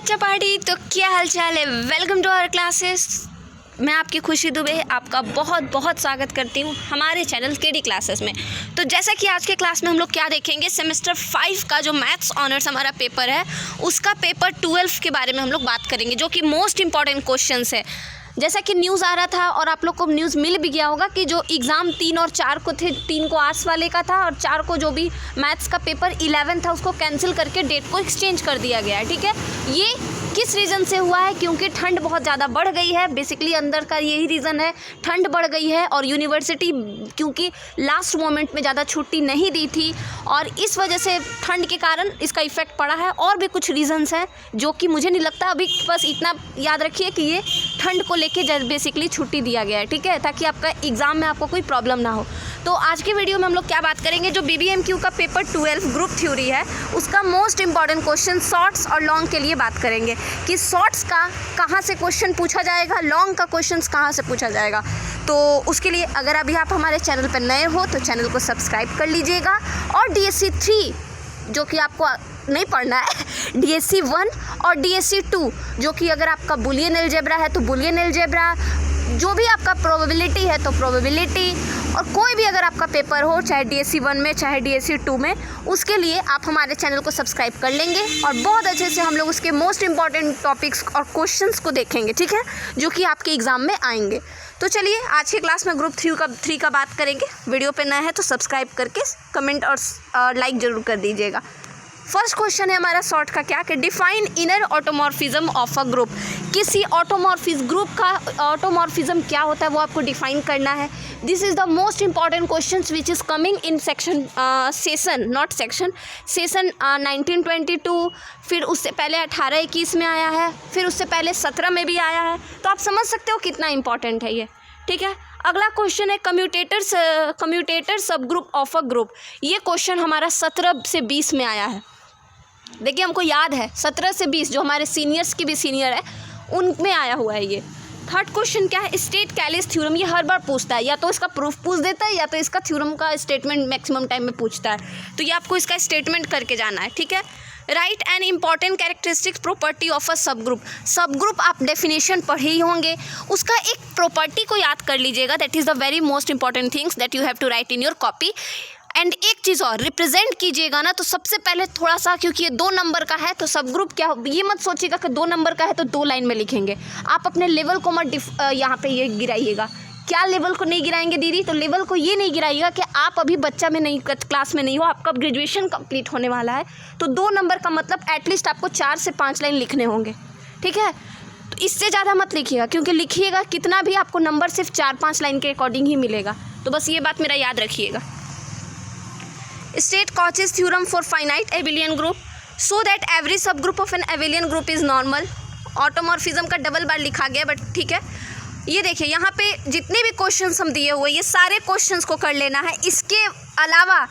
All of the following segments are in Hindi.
बच्चा पार्टी। तो क्या हाल चाल है, वेलकम टू आवर क्लासेस। मैं आपकी खुशी दुबे आपका बहुत बहुत स्वागत करती हूँ हमारे चैनल केडी क्लासेस में। तो जैसा कि आज के क्लास में हम लोग क्या देखेंगे, सेमेस्टर 5 का जो मैथ्स ऑनर्स हमारा पेपर है उसका पेपर 12 के बारे में हम लोग बात करेंगे, जो कि मोस्ट इंपॉर्टेंट क्वेश्चंस है। जैसा कि न्यूज़ आ रहा था और आप लोग को न्यूज़ मिल भी गया होगा कि जो एग्ज़ाम 3 और 4 को थे, 3 को आर्ट्स वाले का था और 4 को जो भी मैथ्स का पेपर 11 था उसको कैंसिल करके डेट को एक्सचेंज कर दिया गया है। ठीक है, ये किस रीज़न से हुआ है? क्योंकि ठंड बहुत ज़्यादा बढ़ गई है। बेसिकली अंदर का यही रीज़न है, ठंड बढ़ गई है और यूनिवर्सिटी क्योंकि लास्ट मोमेंट में ज़्यादा छुट्टी नहीं दी थी और इस वजह से ठंड के कारण इसका इफ़ेक्ट पड़ा है। और भी कुछ रीज़न्स हैं जो कि मुझे नहीं लगता, अभी बस इतना याद रखिए कि ये ठंड को लेके बेसिकली छुट्टी दिया गया है। ठीक है, ताकि आपका एग्ज़ाम में आपको कोई प्रॉब्लम ना हो। तो आज की वीडियो में हम लोग क्या बात करेंगे, जो BBMQ का पेपर 12 ग्रुप थ्योरी है उसका मोस्ट इंपॉर्टेंट क्वेश्चन शॉर्ट्स और लॉन्ग के लिए बात करेंगे कि शॉर्ट्स का कहाँ से क्वेश्चन पूछा जाएगा, लॉन्ग का क्वेश्चन कहाँ से पूछा जाएगा। तो उसके लिए अगर अभी आप हमारे चैनल पर नए हो तो चैनल को सब्सक्राइब कर लीजिएगा। और DSC 3 जो कि आपको नहीं पढ़ना है, DSC 1 और DSC 2 जो कि अगर आपका बुलियन अलजेब्रा है तो बुलियन अलजेब्रा, जो भी आपका प्रोबेबिलिटी है तो प्रोबेबिलिटी, और कोई भी अगर आपका पेपर हो चाहे DSC 1 में चाहे DSC 2 में, उसके लिए आप हमारे चैनल को सब्सक्राइब कर लेंगे और बहुत अच्छे से हम लोग उसके मोस्ट इंपॉर्टेंट टॉपिक्स और क्वेश्चंस को देखेंगे। ठीक है, जो कि आपके एग्ज़ाम में आएंगे। तो चलिए आज की क्लास में ग्रुप 3 का बात करेंगे। वीडियो पे नया है तो सब्सक्राइब करके कमेंट और लाइक ज़रूर कर दीजिएगा। फर्स्ट क्वेश्चन है हमारा शॉर्ट का क्या कि define inner automorphism of a group. किसी ऑटोमॉर्फिज्म ग्रुप का ऑटोमॉर्फिज्म क्या होता है वो आपको डिफाइन करना है। This is the most important question which is coming in session 1922, फिर उससे पहले 18-21 में आया है, फिर उससे पहले 17 में भी आया है। तो आप समझ सकते हो कितना इंपॉर्टेंट है ये। ठीक है, अगला क्वेश्चन है कम्यूटेटर सब ग्रुप ऑफ अ ग्रुप। ये क्वेश्चन हमारा 17 से 20 में आया है। देखिए हमको याद है 17 से 20 जो हमारे सीनियर्स की भी सीनियर है उनमें आया हुआ है ये। थर्ड क्वेश्चन क्या है, स्टेट कैलिस थ्योरम। ये हर बार पूछता है, या तो इसका प्रूफ पूछ देता है या तो इसका थ्योरम का स्टेटमेंट मैक्सिमम टाइम में पूछता है। तो ये आपको इसका स्टेटमेंट करके जाना है। ठीक है, right an important characteristics property of a सब ग्रुप। सब ग्रुप आप डेफिनेशन पढ़े ही होंगे, उसका एक प्रॉपर्टी को याद कर लीजिएगा। That is the very most important things that you have to write in your copy. And एक चीज़ और, रिप्रेजेंट कीजिएगा ना तो सबसे पहले थोड़ा सा, क्योंकि ये 2 नंबर का है तो सब ग्रुप क्या, ये मत सोचिएगा कि 2 नंबर का है तो 2 लाइन में लिखेंगे। आप अपने लेवल को मत यहाँ पे ये गिराइएगा। क्या लेवल को नहीं गिराएंगे दीदी? तो लेवल को ये नहीं गिराइएगा कि आप अभी बच्चा में नहीं, क्लास में नहीं हो, आपका ग्रेजुएशन कंप्लीट होने वाला है। तो 2 नंबर का मतलब एटलीस्ट आपको 4 से 5 लाइन लिखने होंगे। ठीक है, तो इससे ज़्यादा मत लिखिएगा, क्योंकि लिखिएगा कितना भी आपको नंबर सिर्फ 4-5 लाइन के अकॉर्डिंग ही मिलेगा। तो बस ये बात मेरा याद रखिएगा। State Cauchy's theorem for finite abelian group so that every subgroup of an abelian group is normal. Automorphism का डबल बार लिखा गया, बट ठीक है। ये देखिए यहाँ पे जितने भी क्वेश्चंस हम दिए हुए ये सारे क्वेश्चंस को कर लेना है। इसके अलावा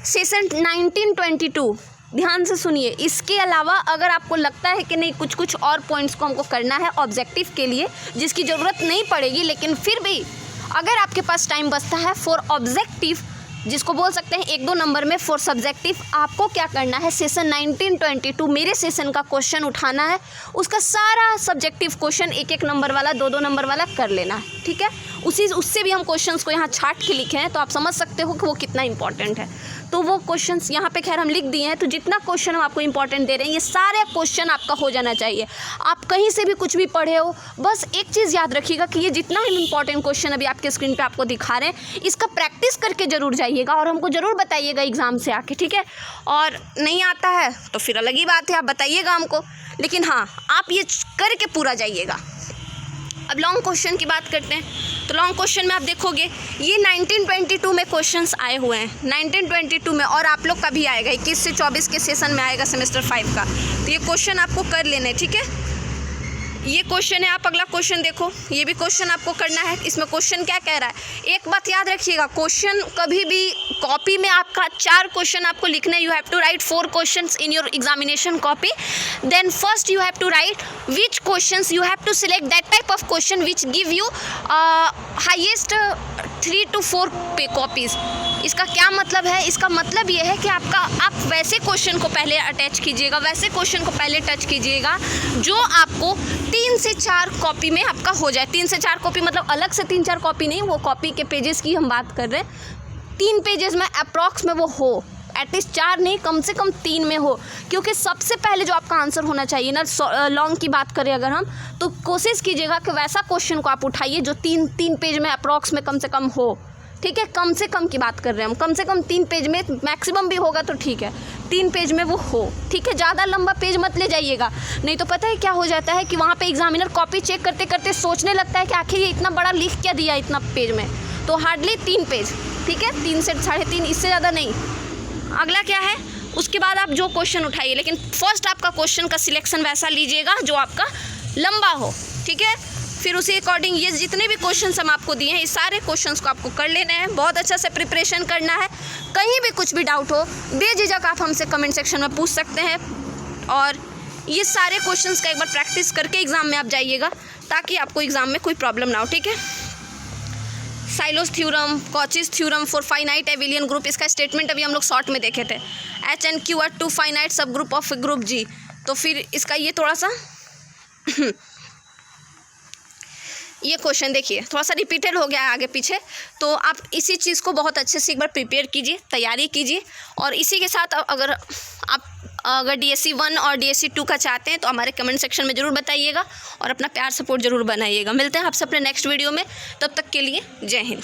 सेशन 1922 ध्यान से सुनिए, इसके अलावा अगर आपको लगता है कि नहीं कुछ और पॉइंट्स को हमको करना है ऑब्जेक्टिव के लिए जिसकी ज़रूरत नहीं पड़ेगी, लेकिन फिर भी अगर आपके पास टाइम बचता है फॉर ऑब्जेक्टिव, जिसको बोल सकते हैं 1-2 नंबर में, फॉर सब्जेक्टिव, आपको क्या करना है, सेशन 1922 मेरे सेशन का क्वेश्चन उठाना है, उसका सारा सब्जेक्टिव क्वेश्चन 1-1 नंबर वाला 2-2 नंबर वाला कर लेना है। ठीक है, उससे भी हम क्वेश्चंस को यहाँ छाट के लिखे हैं तो आप समझ सकते हो कि वो कितना इंपॉर्टेंट है। तो वो क्वेश्चंस यहाँ पे खैर हम लिख दिए हैं। तो जितना क्वेश्चन हम आपको इंपॉर्टेंट दे रहे हैं ये सारे क्वेश्चन आपका हो जाना चाहिए। आप कहीं से भी कुछ भी पढ़े हो, बस एक चीज़ याद रखिएगा कि ये जितना हम इंपॉर्टेंट क्वेश्चन अभी आपके स्क्रीन पे आपको दिखा रहे हैं इसका प्रैक्टिस करके ज़रूर जाइएगा और हमको ज़रूर बताइएगा एग्ज़ाम से आके। ठीक है, और नहीं आता है तो फिर अलग ही बात है, आप बताइएगा हमको, लेकिन हाँ आप ये करके पूरा जाइएगा। अब लॉन्ग क्वेश्चन की बात करते हैं। तो लॉन्ग क्वेश्चन में आप देखोगे ये 1922 में क्वेश्चंस आए हुए हैं, 1922 में, और आप लोग का भी आएगा 21 से 24 के सेशन में आएगा सेमेस्टर 5 का। तो ये क्वेश्चन आपको कर लेने। ठीक है, ये क्वेश्चन है। आप अगला क्वेश्चन देखो, ये भी क्वेश्चन आपको करना है। इसमें क्वेश्चन क्या कह रहा है, एक बात याद रखिएगा, क्वेश्चन कभी भी कॉपी में आपका 4 क्वेश्चन आपको लिखने, you have to write 4 questions in your examination copy. Then first you have to write which questions, you have to select that type of question which give you highest 3 to 4 copies. इसका क्या मतलब है? इसका मतलब ये है कि आप वैसे क्वेश्चन को पहले अटैच कीजिएगा, वैसे क्वेश्चन को पहले टच कीजिएगा जो आपको 3 से 4 कॉपी में आपका हो जाए। 3 से 4 कॉपी मतलब अलग से 3-4 कॉपी नहीं, वो कॉपी के पेजेस की हम बात कर रहे हैं। 3 पेजेस में अप्रॉक्स में वो हो, एटलीस्ट 4 नहीं, कम से कम 3 में हो, क्योंकि सबसे पहले जो आपका आंसर होना चाहिए ना, लॉन्ग की बात करें अगर हम, तो कोशिश कीजिएगा कि वैसा क्वेश्चन को आप उठाइए जो 3 पेज में अप्रॉक्स में कम से कम हो। ठीक है, कम से कम की बात कर रहे हैं हम, कम से कम 3 पेज में, मैक्सिमम भी होगा तो ठीक है 3 पेज में वो हो। ठीक है, ज़्यादा लंबा पेज मत ले जाइएगा, नहीं तो पता है क्या हो जाता है कि वहाँ पे एग्जामिनर कॉपी चेक करते करते सोचने लगता है कि आखिर ये इतना बड़ा लिख क्या दिया इतना पेज में। तो हार्डली 3 पेज, ठीक है, 3 से 3.5, इससे ज़्यादा नहीं। अगला क्या है, उसके बाद आप जो क्वेश्चन उठाइए, लेकिन फर्स्ट आपका क्वेश्चन का सिलेक्शन वैसा लीजिएगा जो आपका लंबा हो। ठीक है, फिर उसी अकॉर्डिंग ये जितने भी क्वेश्चंस हम आपको दिए हैं, इस सारे क्वेश्चंस को आपको कर लेने हैं, बहुत अच्छा से प्रिपरेशन करना है। कहीं भी कुछ भी डाउट हो बेझिझक आप हमसे कमेंट सेक्शन में पूछ सकते हैं, और ये सारे क्वेश्चंस का एक बार प्रैक्टिस करके एग्ज़ाम में आप जाइएगा ताकि आपको एग्ज़ाम में कोई प्रॉब्लम ना हो। ठीक है, silos theorem, Cauchy's theorem for finite abelian group, इसका स्टेटमेंट अभी हम लोग शॉर्ट में देखे थे। H and Q R 2 finite सब ग्रुप ऑफ ग्रुप जी। तो फिर इसका ये थोड़ा सा ये क्वेश्चन देखिए थोड़ा सा रिपीटेड हो गया है आगे पीछे, तो आप इसी चीज़ को बहुत अच्छे से एक बार प्रिपेयर कीजिए, तैयारी कीजिए। और इसी के साथ अगर DSC 1 और DSC 2 का चाहते हैं तो हमारे कमेंट सेक्शन में ज़रूर बताइएगा और अपना प्यार सपोर्ट ज़रूर बनाइएगा। मिलते हैं आपसे अपने नेक्स्ट वीडियो में, तब तक के लिए जय हिंद।